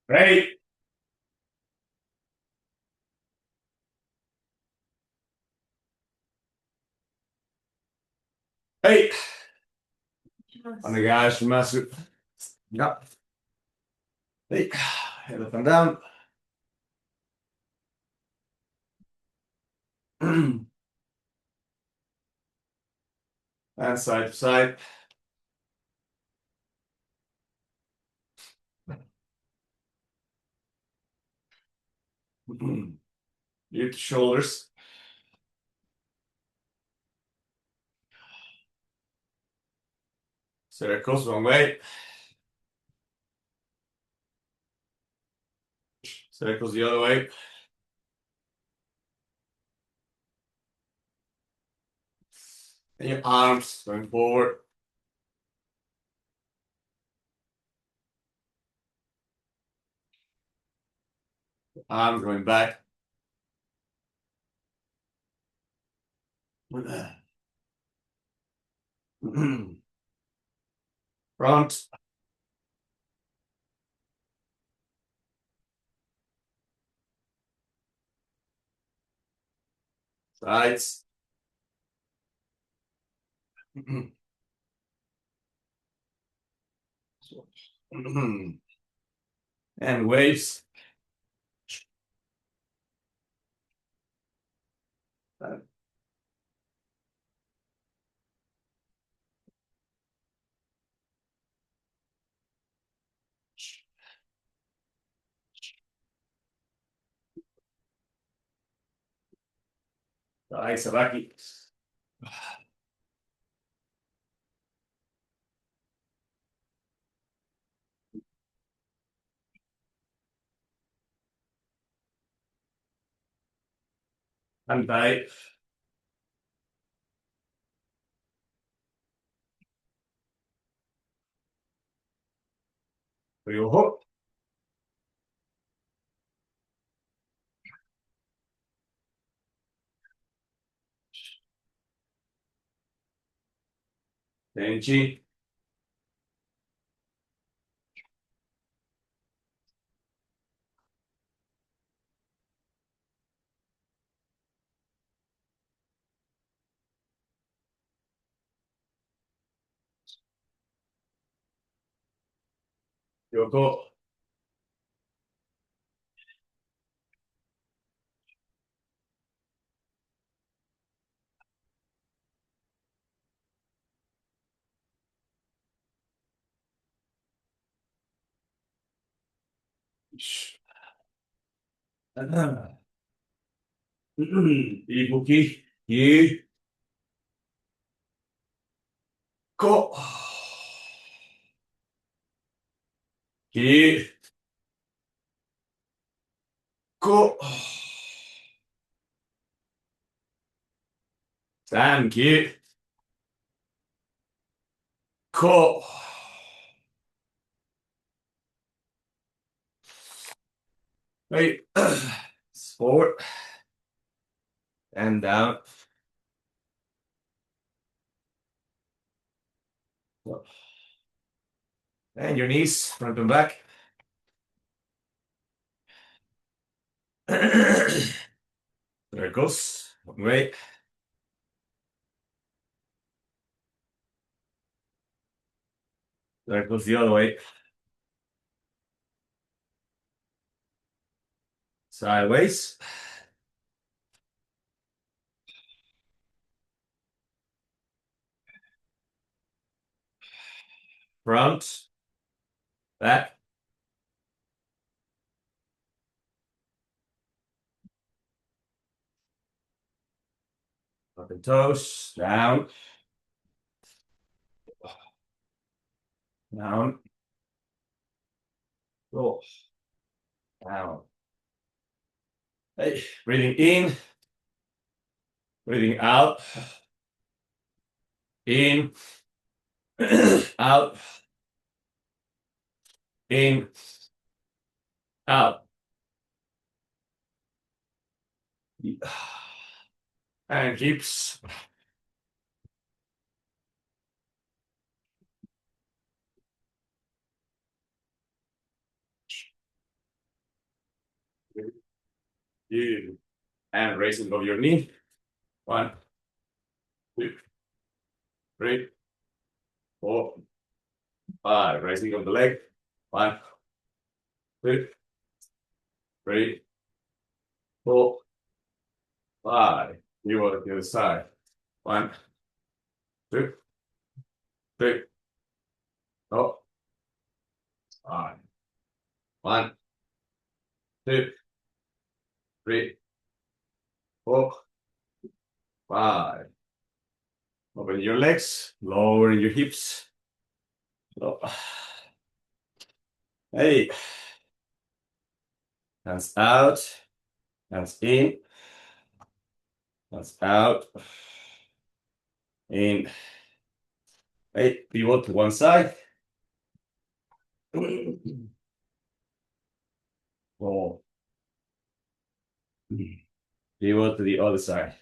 Hey, hey, on the guys from Massive. Yep. Hey, head up and down. And side to side. Lift the shoulders. Circles one way. Circles the other way. And your arms going forward. Arms going back. Front. Sides. And waves. Sabaki. And tight. Ryoho. Tenchi. Yoko. Ibuki. Ki. Ko. Ki. Ko. Stand. Ki. Ko. Right. Forward and down. And your knees, front and back. There it goes. One way. There it goes the other way. Sideways. Front. Back. Up and toes. Down. Down. Go. Down. Hey, breathing in. Breathing out. In. Out. In. Out. And keeps. You and raising of your knee. 1, 2, 3, 4, 5. Raising of the leg. 1, 2, 3, 4, 5. You are the other side. 1, 2, 3, 4, 5. 1, 2, 3, 4, 5. Open your legs, lower your hips. So, hey, hands out, hands in, hands out, in. Hey, pivot to one side. 4. Pivot to the other side.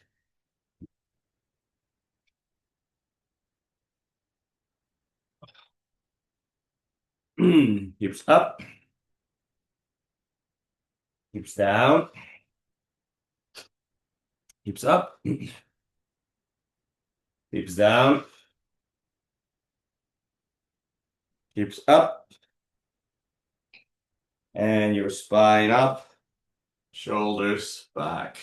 Hips up, hips down, hips up, hips down, hips up, and your spine up, shoulders back.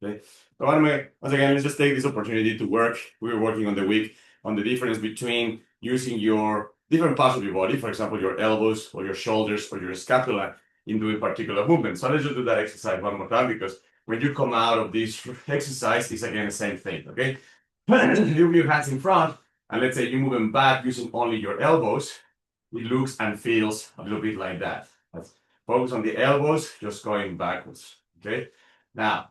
Okay. So anyway, once again, let's just take this opportunity to work. We were working on the week on the difference between using your different parts of your body, for example, your elbows or your shoulders or your scapula in doing particular movements. So let's just do that exercise one more time, because when you come out of this exercise, it's again the same thing, okay? You move your hands in front, and let's say you move them back using only your elbows. It looks and feels a little bit like that. Let's focus on the elbows, just going backwards, okay? Now,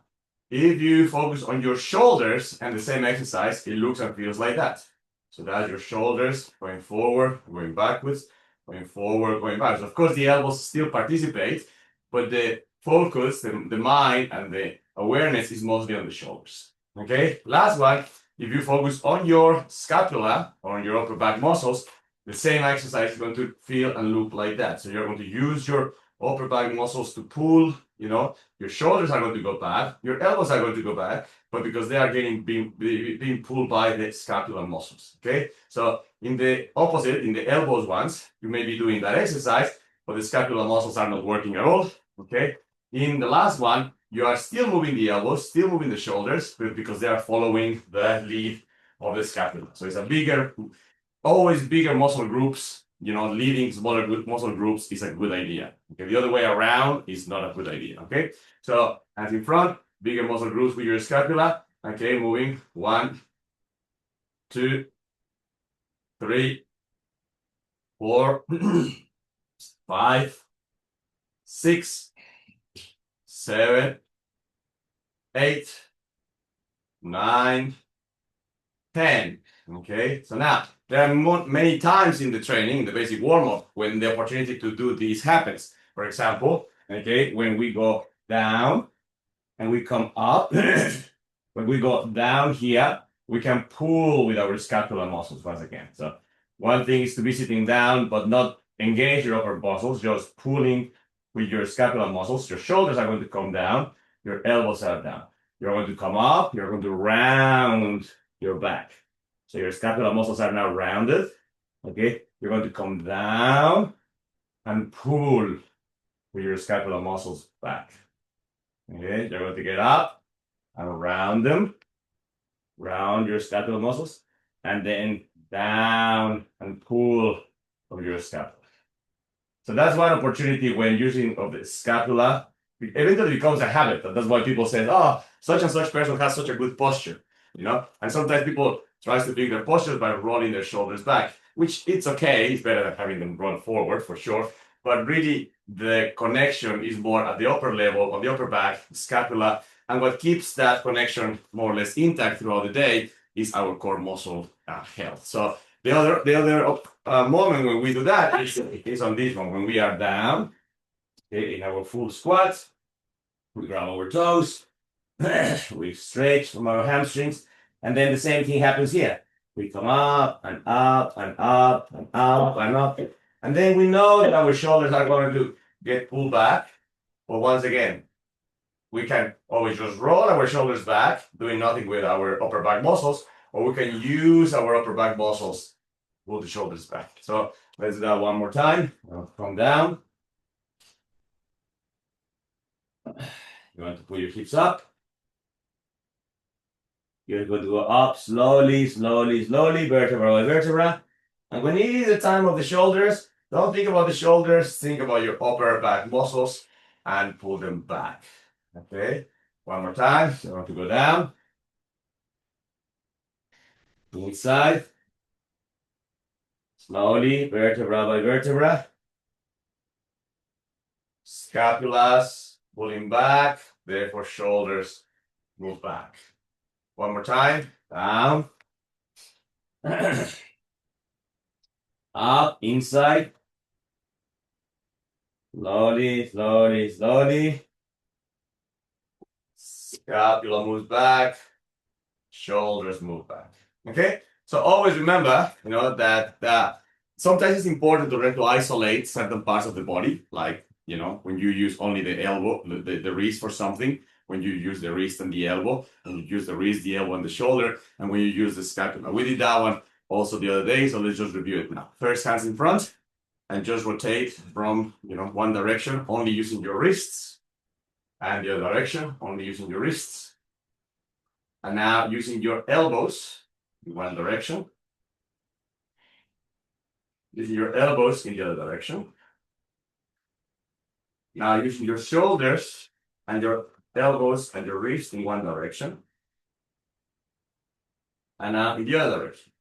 if you focus on your shoulders and the same exercise, it looks and feels like that. So that's your shoulders going forward, going backwards, going forward, going backwards. Of course, the elbows still participate, but the focus, the mind, and the awareness is mostly on the shoulders. Okay, last one, if you focus on your scapula or on your upper back muscles, the same exercise is going to feel and look like that. So you're going to use your upper back muscles to pull, your shoulders are going to go back, your elbows are going to go back, but because they are being pulled by the scapular muscles, okay? So in the opposite, in the elbows ones, you may be doing that exercise, but the scapular muscles are not working at all, okay? In the last one, you are still moving the elbows, still moving the shoulders, but because they are following the lead of the scapula. So it's always bigger muscle groups, leading smaller muscle groups is a good idea. Okay, the other way around is not a good idea. Okay, so hands in front, bigger muscle groups with your scapula. Okay, moving 1, 2, 3, 4, 5, 6, 7, 8, 9, 10. Okay, so now there are many times in the training, in the basic warm-up, when the opportunity to do this happens. For example, okay, when we go down and we come up, when we go down here, we can pull with our scapular muscles once again. So one thing is to be sitting down, but not engage your upper muscles, just pulling with your scapular muscles. Your shoulders are going to come down, your elbows are down. You're going to come up, you're going to round your back. So your scapular muscles are now rounded, okay? You're going to come down and pull with your scapular muscles back. Okay, you're going to get up and round them, round your scapular muscles, and then down and pull from your scapula. So that's one opportunity when using of the scapula. It eventually becomes a habit. That's why people say, oh, such and such person has such a good posture, And sometimes people try to fix their posture by rolling their shoulders back, which it's okay. It's better than having them roll forward for sure. But really, the connection is more at the upper level, on the upper back, scapula. And what keeps that connection more or less intact throughout the day is our core muscle health. So the other moment when we do that is on this one, when we are down, okay, in our full squat, we grab our toes, we stretch from our hamstrings, and then the same thing happens here. We come up and up and up and up and up. And then we know that our shoulders are going to get pulled back. But once again, we can always just roll our shoulders back, doing nothing with our upper back muscles, or we can use our upper back muscles, pull the shoulders back. So let's do that one more time. Come down. You want to pull your hips up. You're going to go up slowly, slowly, slowly, vertebra by vertebra. And when it is the time of the shoulders, don't think about the shoulders, think about your upper back muscles and pull them back. Okay, one more time. So I want to go down. Inside. Slowly, vertebra by vertebra. Scapulas pulling back, therefore shoulders move back. One more time. Down. Up, inside. Slowly, slowly, slowly. Scapula moves back. Shoulders move back. Okay? So always remember, that sometimes it's important to learn to isolate certain parts of the body, like, when you use only the elbow, the wrist for something, when you use the wrist and the elbow, and you use the wrist, the elbow, and the shoulder, and when you use the scapula. We did that one also the other day, so let's just review it now. First, hands in front, and just rotate from, one direction, only using your wrists, and the other direction, only using your wrists. And now using your elbows in one direction, using your elbows in the other direction. Now using your shoulders and your elbows and your wrists in one direction. And now in the other direction.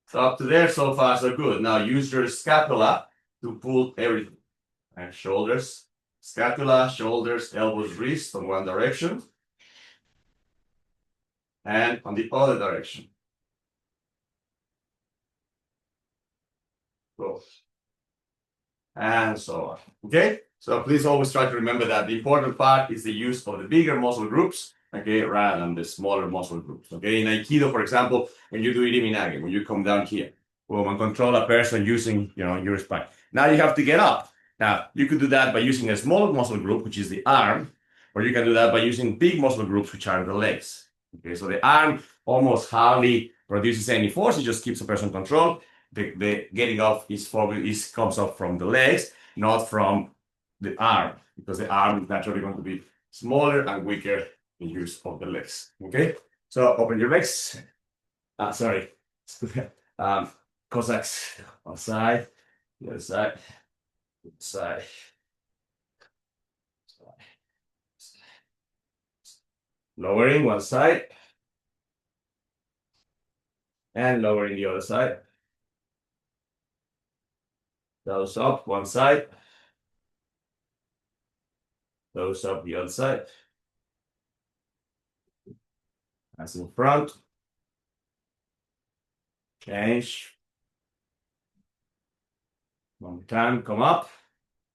So up to there, so far, so good. Now use your scapula to pull everything. And shoulders, scapula, shoulders, elbows, wrists in one direction. And on the other direction. Go. And so on. Okay? So please always try to remember that the important part is the use of the bigger muscle groups, okay, rather than the smaller muscle groups. Okay, in Aikido, for example, when you do iriminage, when you come down here, well, and control a person using, your spine. Now you have to get up. Now you could do that by using a small muscle group, which is the arm, or you can do that by using big muscle groups, which are the legs. Okay, so the arm almost hardly produces any force; it just keeps the person controlled. The getting up comes up from the legs, not from the arm, because the arm is naturally going to be smaller and weaker in use of the legs. Okay, so open your legs. Sorry, Cossacks. One side, the other side, side. Lowering one side and lowering the other side. Those up one side. Those up the other side. As in front. Change. One more time, come up.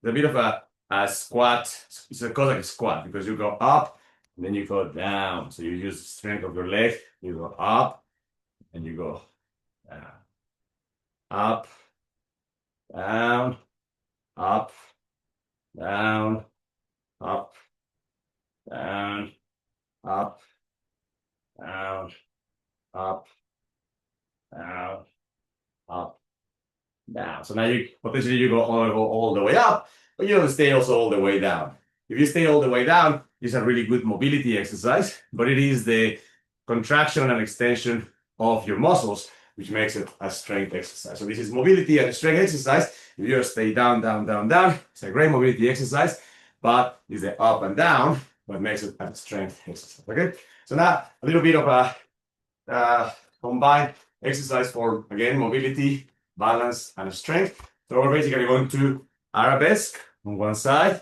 It's a bit of a squat. It's called like a squat because you go up and then you go down. So you use the strength of your leg. You go up and you go down. Up, down, up, down, up, down, up, down, up, down, up, down. So now you potentially you go all the way up, but you don't stay also all the way down. If you stay all the way down, it's a really good mobility exercise, but it is the contraction and extension of your muscles which makes it a strength exercise. So this is mobility and strength exercise. If you just stay down, down, down, down, it's a great mobility exercise, but it's the up and down what makes it a strength exercise. Okay, so now a little bit of a combined exercise for, again, mobility, balance, and strength. So we're basically going to arabesque on one side,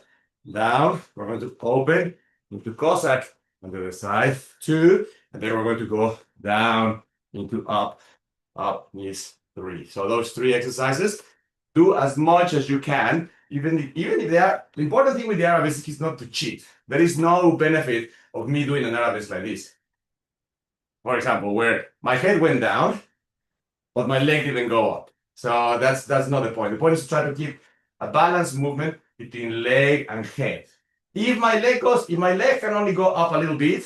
down. We're going to open into Cossack on the other side, 2, and then we're going to go down into up, knees, 3. So those 3 exercises, do as much as you can, even if they are. The important thing with the arabesque is not to cheat. There is no benefit of me doing an arabesque like this. For example, where my head went down, but my leg didn't go up. So that's not the point. The point is to try to keep a balanced movement between leg and head. if my leg can only go up a little bit,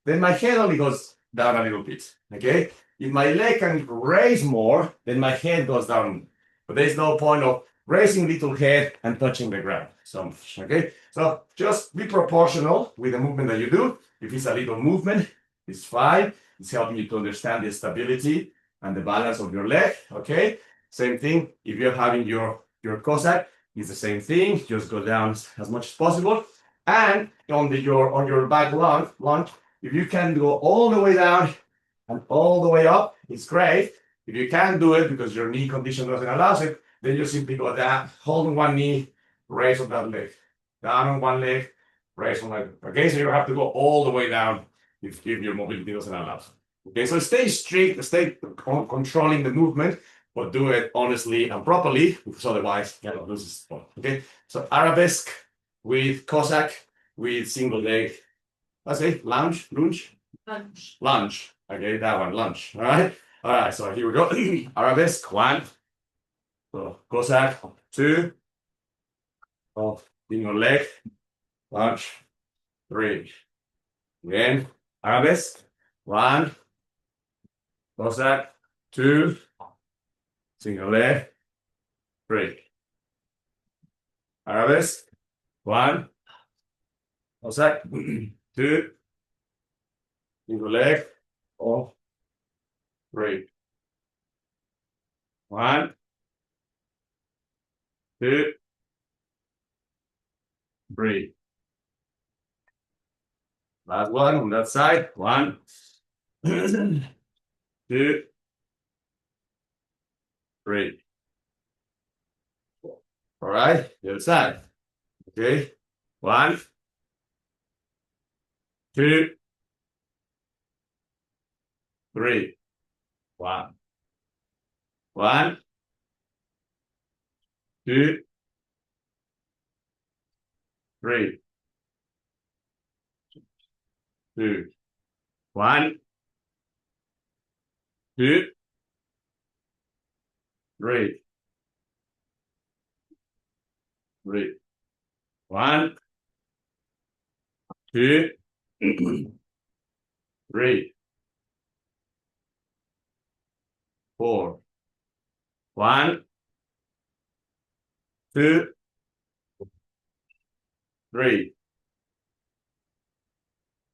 then my head only goes down a little bit. Okay. If my leg can raise more, then my head goes down. But there's no point of raising little head and touching the ground so much. Okay. So just be proportional with the movement that you do. If it's a little movement, it's fine. It's helping you to understand the stability and the balance of your leg. Okay. Same thing. If you're having your Cossack, it's the same thing. Just go down as much as possible. And on your back lunge, if you can go all the way down and all the way up, it's great. If you can't do it because your knee condition doesn't allow it, then you simply go down, hold on one knee, raise on that leg. Down on one leg, raise on that. Okay, so you have to go all the way down if your mobility doesn't allow it. Okay, so stay strict, stay controlling the movement, but do it honestly and properly, because otherwise you cannot lose the spot. Okay, so arabesque with Cossack with single leg. Let's say lunge. Okay, that one, lunge. All right, so here we go. Arabesque, 1. So Cossack, 2. Oh, single leg, lunge, 3. Again, arabesque, 1. Cossack, 2. Single leg, 3. Arabesque, 1. Cossack, 2. Single leg, 3. 1, 2, 3. Last one on that side. 1, 2, 3. All right, the other side. Okay. 1, 2, 3. 1, 1, 2, 3. 2. 1, 2, 3. 3. 1, 2, 3. 4. 1, 2, 3.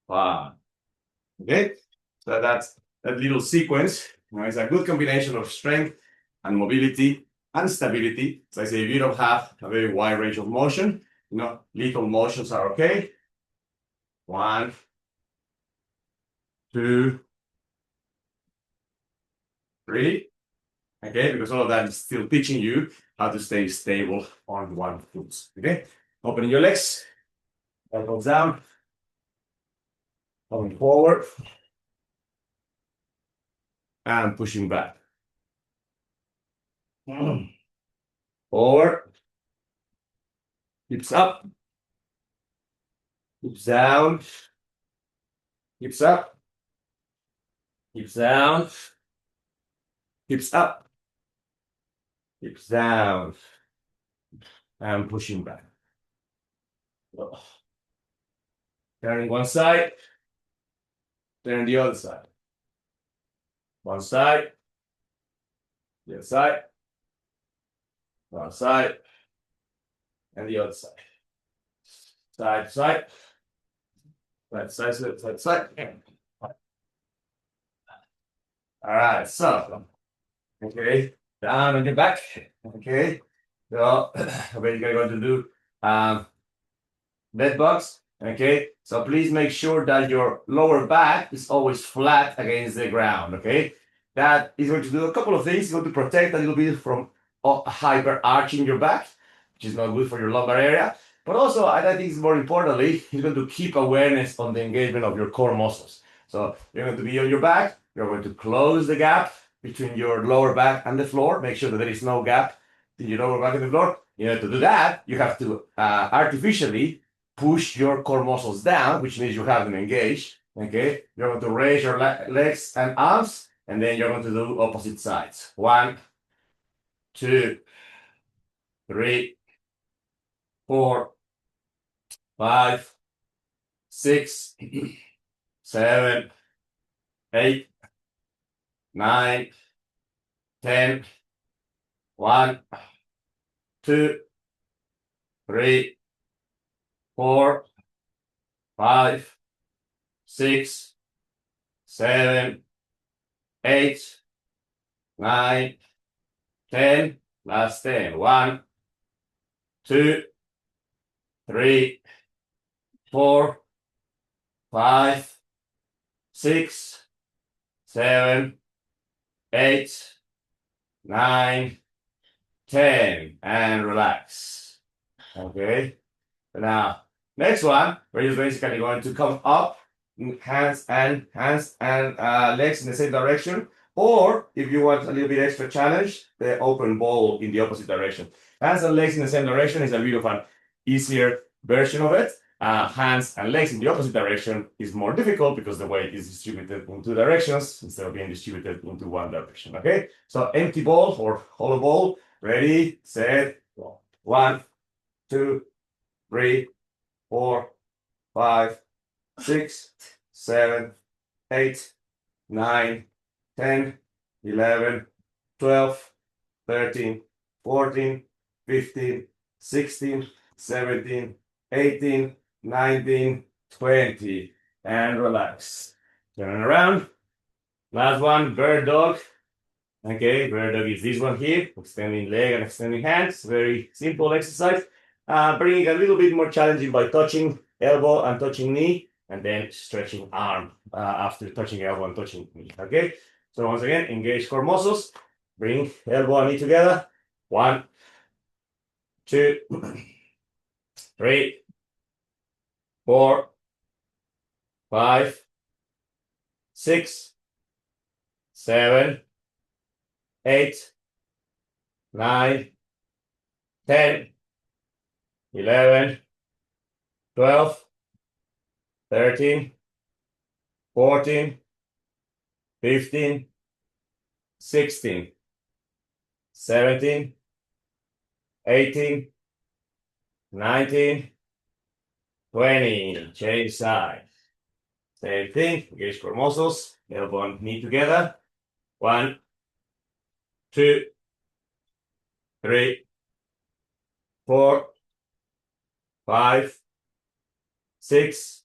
1. Okay, so that's that little sequence. It's a good combination of strength and mobility and stability. So I say if you don't have a very wide range of motion, little motions are okay. 1, 2, 3. Okay, because all of that is still teaching you how to stay stable on one foot. Okay, opening your legs, elbows down, coming forward, and pushing back. Forward, hips up, hips down, hips up, hips down, hips up, hips down, and pushing back. Turning one side, turn the other side. One side, the other side, one side, and the other side. Side to side, side to side, side to side. All right, so, okay, down on your back. Okay, so we're going to do bed bugs. Okay, so please make sure that your lower back is always flat against the ground. Okay, that is going to do a couple of things. It's going to protect a little bit from hyper arching your back, which is not good for your lumbar area. But also, I think it's more importantly, it's going to keep awareness on the engagement of your core muscles. So you're going to be on your back. You're going to close the gap between your lower back and the floor. Make sure that there is no gap in your lower back and the floor. To do that, you have to artificially push your core muscles down, which means you have them engaged. Okay, you're going to raise your legs and arms, and then you're going to do opposite sides. 1, 2, 3, 4, 5, 6, 7, 8, 9, 10, 1, 2, 3, 4, 5, 6, 7, 8, 9, 10, last 10. 1, 2, 3, 4, 5, 6, 7, 8, 9, 10, and relax. Okay. Now, next one, we're just basically going to come up, hands and legs in the same direction. Or if you want a little bit extra challenge, the open ball in the opposite direction. Hands and legs in the same direction is a bit of an easier version of it. Hands and legs in the opposite direction is more difficult because the weight is distributed in two directions instead of being distributed into one direction. Okay, so empty ball or hollow ball. Ready, set, go. 1, 2, 3, 4, 5, 6, 7, 8, 9, 10, 11, 12, 13, 14, 15, 16, 17, 18, 19, 20, and relax. Turn around. Last one, bird dog. Okay, bird dog is this one here, extending leg and extending hands. Very simple exercise. Bringing a little bit more challenging by touching elbow and touching knee, and then stretching arm after touching elbow and touching knee. Okay, so once again, engage core muscles. Bring elbow and knee together. 1, 2, 3, 4, 5, 6, 7, 8, 9, 10, 11, 12, 13, 14, 15, 16, 17, 18, 19, 20. Change side. Same thing. Engage core muscles. Elbow and knee together. 1, 2, 3, 4, 5, 6,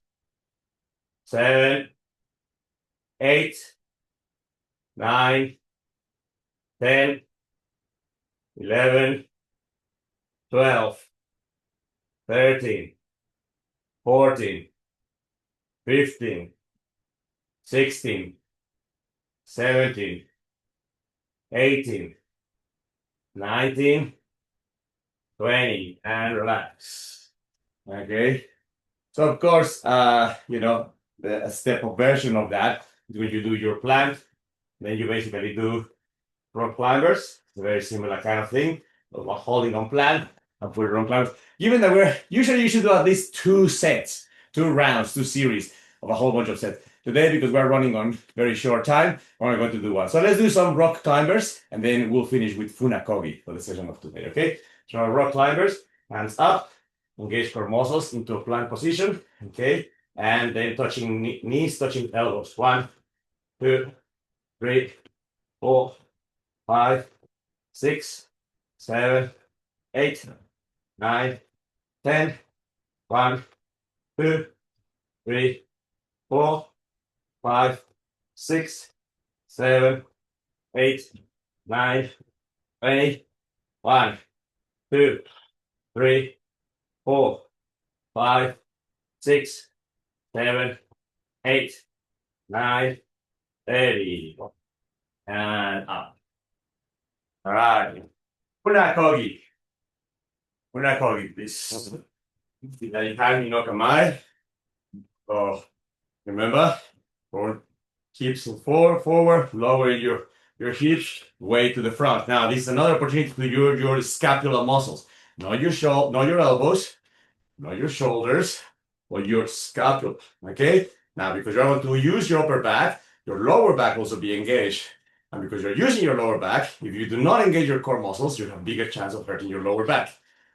7, 8, 9, 10, 11, 12, 13, 14, 15, 16, 17, 18, 19, 20, and relax. Okay. So of course, the step up version of that is when you do your plank, then you basically do rock climbers. It's a very similar kind of thing, holding on plank and put rock climbers. Given that you should do at least 2 sets, 2 rounds, 2 series of a whole bunch of sets. Today, because we're running on very short time, we're only going to do 1. So let's do some rock climbers, and then we'll finish with funakogi for the session of today, okay? So rock climbers, hands up, engage core muscles into a plank position, okay? And then touching knees, touching elbows. 1, 2, 3, 4, 5, 6, 7, 8, 9, 10, 1, 2, 3, 4, 5, 6, 7, 8, 9, 20, 1, 2, 3, 4, 5, 6, 7, 8, 9, 30. And up. All right. Funakogi. Funakogi, please. Italian no kamae. So remember, hips forward, lower your hips, way to the front. Now, this is another opportunity to use your scapular muscles. Not your elbows, not your shoulders, but your scapula. Okay? Now, because you're going to use your upper back, your lower back also be engaged. And because you're using your lower back, if you do not engage your core muscles, you have a bigger chance of hurting your lower back.